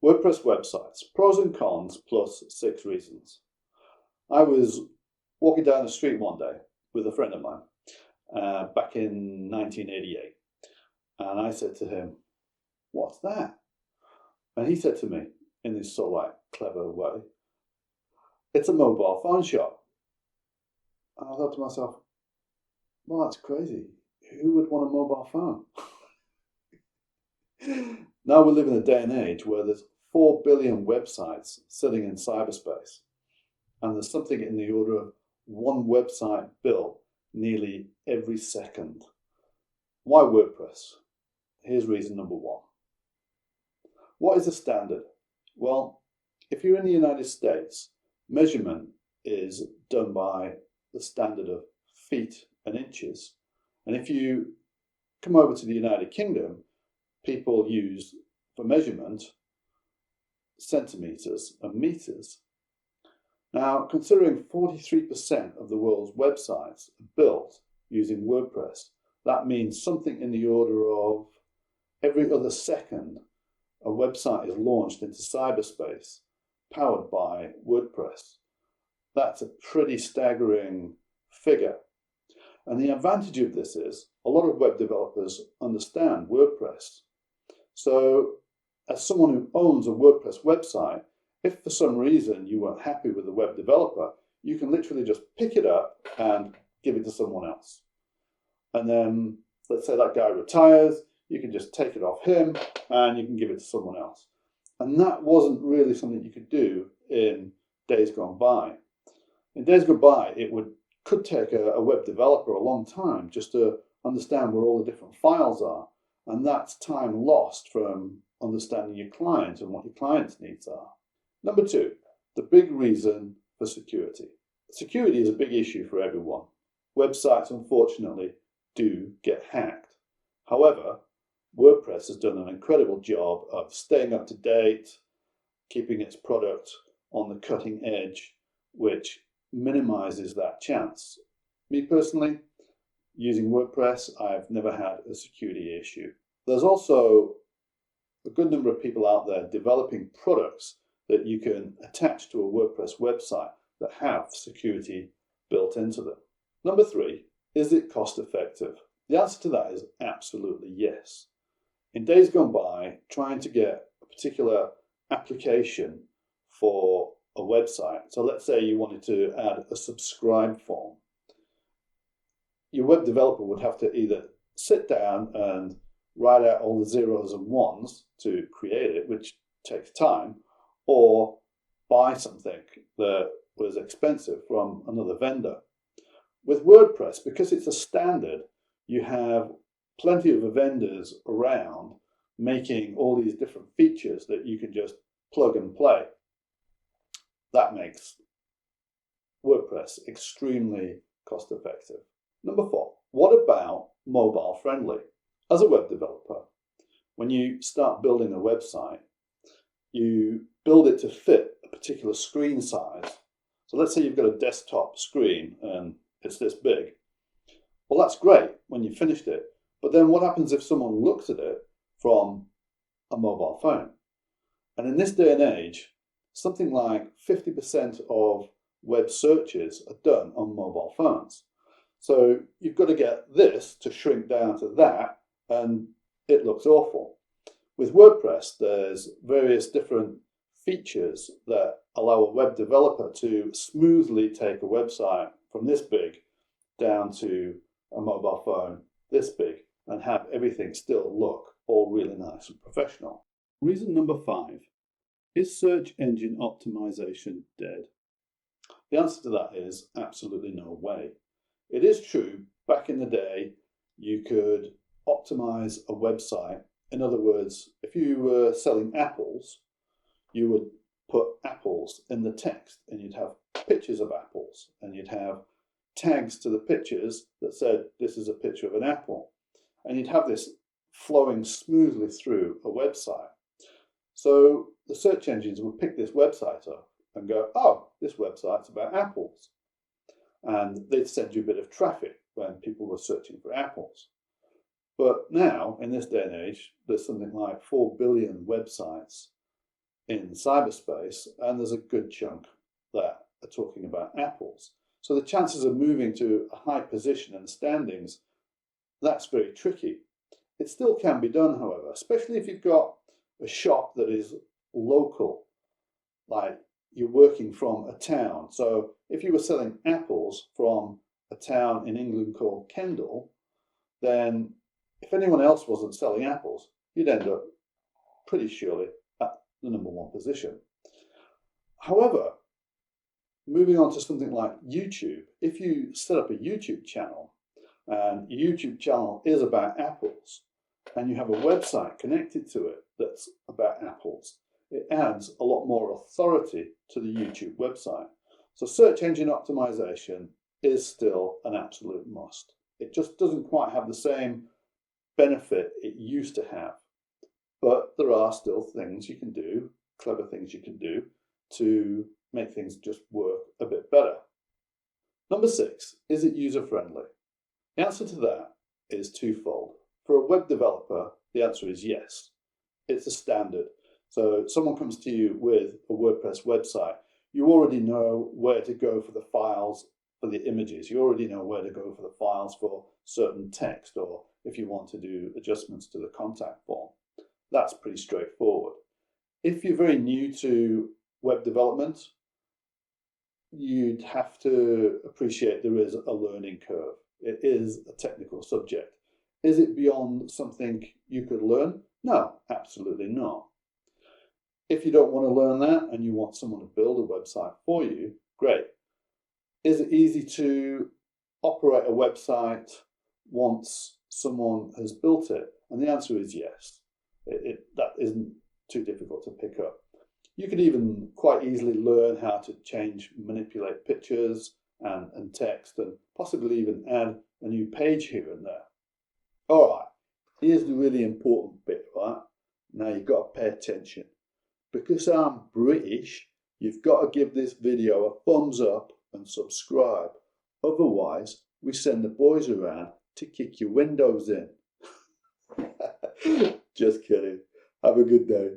WordPress websites, pros and cons plus 6 reasons. I was walking down the street one day with a friend of mine back in 1988, and I said to him, "What's that?" And he said to me in this sort of like clever way, "It's a mobile phone shop." And I thought to myself, well, that's crazy. Who would want a mobile phone? Now we live in a day and age where there's 4 billion websites sitting in cyberspace, and there's something in the order of one website built nearly every second. Why WordPress? Here's reason number 1. What is a standard? Well, if you're in the United States, measurement is done by the standard of feet and inches. And if you come over to the United Kingdom, people use for measurement centimeters and meters. Now, considering 43% of the world's websites are built using WordPress, that means something in the order of every other second a website is launched into cyberspace powered by WordPress. That's a pretty staggering figure. And the advantage of this is a lot of web developers understand WordPress. So as someone who owns a WordPress website, if for some reason you weren't happy with the web developer, you can literally just pick it up and give it to someone else. And then let's say that guy retires, you can just take it off him and you can give it to someone else. And that wasn't really something you could do in days gone by. In days gone by, it could take a web developer a long time just to understand where all the different files are. And that's time lost from understanding your client and what your client's needs are. Number 2, the big reason for security. Security is a big issue for everyone. Websites, unfortunately, do get hacked. However, WordPress has done an incredible job of staying up to date, keeping its product on the cutting edge, which minimizes that chance. Me personally, using WordPress, I've never had a security issue. There's also a good number of people out there developing products that you can attach to a WordPress website that have security built into them. Number 3, is it cost effective? The answer to that is absolutely yes. In days gone by, trying to get a particular application for a website, so let's say you wanted to add a subscribe form, your web developer would have to either sit down and write out all the zeros and ones to create it, which takes time, or buy something that was expensive from another vendor. With WordPress, because it's a standard, you have plenty of vendors around making all these different features that you can just plug and play. That makes WordPress extremely cost effective. Number 4, what about mobile friendly? As a web developer, when you start building a website, you build it to fit a particular screen size. So let's say you've got a desktop screen and it's this big. Well, that's great when you finished it. But then what happens if someone looks at it from a mobile phone? And in this day and age, something like 50% of web searches are done on mobile phones. So you've got to get this to shrink down to that, and it looks awful. With WordPress, there's various different features that allow a web developer to smoothly take a website from this big down to a mobile phone this big and have everything still look all really nice and professional. Reason number 5, is search engine optimization dead? The answer to that is absolutely no way. It is true, back in the day, you could optimize a website. In other words, if you were selling apples, you would put apples in the text and you'd have pictures of apples and you'd have tags to the pictures that said this is a picture of an apple, and you'd have this flowing smoothly through a website. So the search engines would pick this website up and go, oh, this website's about apples, and they'd send you a bit of traffic when people were searching for apples. But now, in this day and age, there's something like 4 billion websites in cyberspace, and there's a good chunk that are talking about apples. So the chances of moving to a high position in the standings, that's very tricky. It still can be done, however, especially if you've got a shop that is local, like you're working from a town. So if you were selling apples from a town in England called Kendal, then if anyone else wasn't selling apples, you'd end up pretty surely at the #1 position. However, moving on to something like YouTube, if you set up a YouTube channel and your YouTube channel is about apples and you have a website connected to it that's about apples, it adds a lot more authority to the YouTube website. So search engine optimization is still an absolute must. It just doesn't quite have the same benefit it used to have. But there are still things you can do, clever things you can do to make things just work a bit better. Number 6, is it user-friendly? The answer to that is twofold. For a web developer, the answer is yes. It's a standard. So someone comes to you with a WordPress website, you already know where to go for the files for the images. You already know where to go for the files for certain text, or if you want to do adjustments to the contact form. That's pretty straightforward. If you're very new to web development, you'd have to appreciate there is a learning curve. It is a technical subject. Is it beyond something you could learn? No, absolutely not. If you don't want to learn that and you want someone to build a website for you, great. Is it easy to operate a website once someone has built it? And the answer is yes. That isn't too difficult to pick up. You can even quite easily learn how to manipulate pictures and text, and possibly even add a new page here and there. All right, here's the really important bit, right? Now you've got to pay attention. Because I'm British, you've got to give this video a thumbs up and subscribe. Otherwise, we send the boys around to kick your windows in. Just kidding. Have a good day.